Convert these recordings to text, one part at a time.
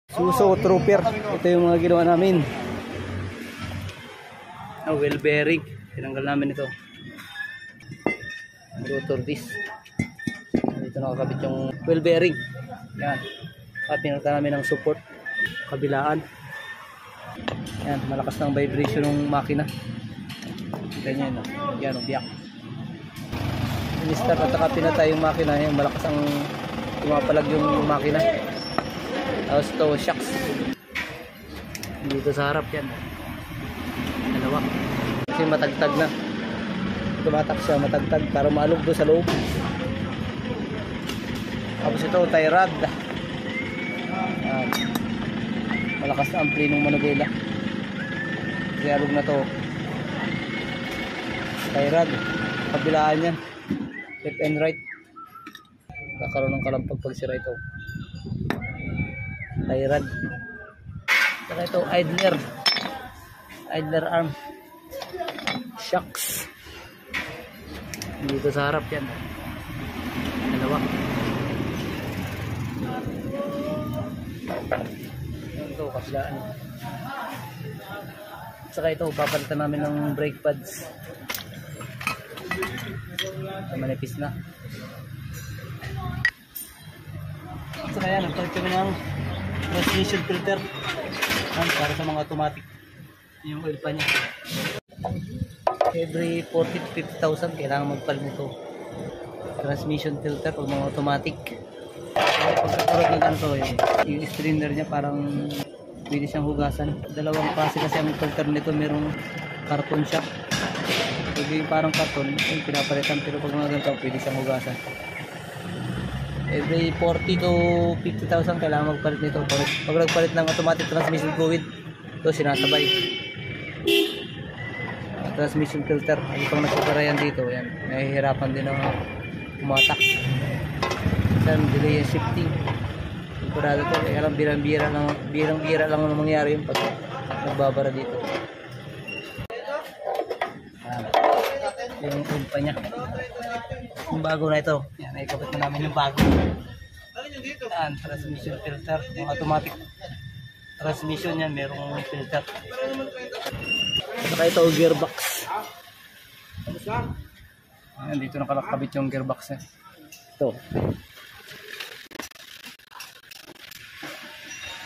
Suso Trooper. Ito yung mga ginawa namin. Wheel bearing. Tinanggal namin ito. Rotor disc. Dito nakakabit yung wheel bearing. Yan. At pinagta namin ng support. Kabilaan. Yan. Malakas ng vibration ng makina. Ganyan. Yan. Biyak. In-start at saka pinatay yung makina. Yan. Malakas ang tumapalag yung makina. Tapos ito, shocks. Dito sa harap yan. Dalawa. Kasi matagtag na. Tumatak siya, matagtag. Para maalog doon sa loob. Tapos ito, tie rod. Malakas na ampli ng manubela. Kasi alog na to. Tie rod. Kabilaan yan. Left and right. Kakaroon ng kalampag pag sira ito. Tie rod. Saka ito, idler arm. Shocks. Dito sa harap yan. Dalawa. Ito, kabilaan. Saka ito, papalitan namin ng brake pads. Manipis na. Saka yan, nagpalit kami ng transmission filter. Para sa mga automatic. Yung oil pa niya. Every 40 to 50,000 kailangan magpalit nito. Transmission filter o mga automatic. Pagkakarot ng ganito, yung strainer niya parang pwede siyang hugasan. Dalawang klase kasi ang filter nito, merong carton siya. Pwede yung parang carton, yung pinapalitan, pero pag mga ganito pwede siyang hugasan. Every 40 to 50,000 kailangan magpalit nito. Pag nagpalit ng automatic transmission fluid, ito sinasabay. Transmission filter, hindi pang nasipara yan dito. Yan, nahihirapan din ng umatak. Then delay yung shifting. Sigurado to, kaya lang birang-bira lang ang mangyari yung pag nagbabara dito. Yung umpa niya. Yung bago na ito. Yan, naikabit na namin yung bago. Yan, transmission filter. Yung automatic transmission yan, merong filter. Saka ito, gearbox. Yan, dito nakalakabit yung gearbox niya. Ito.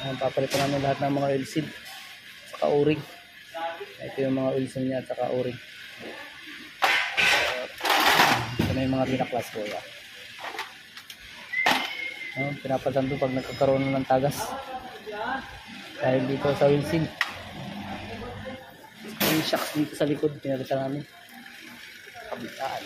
Yan, papalitan namin lahat ng mga oil seal. Saka o-ring. Ito yung mga oil seal niya at saka o-ring. Ito na yung mga pinaklas ko. Pinapalitan doon pag nagkakaroon ng tagas. Dahil dito sa oil seal. Yung shocks dito sa likod, pinalitan namin. Kabitaan.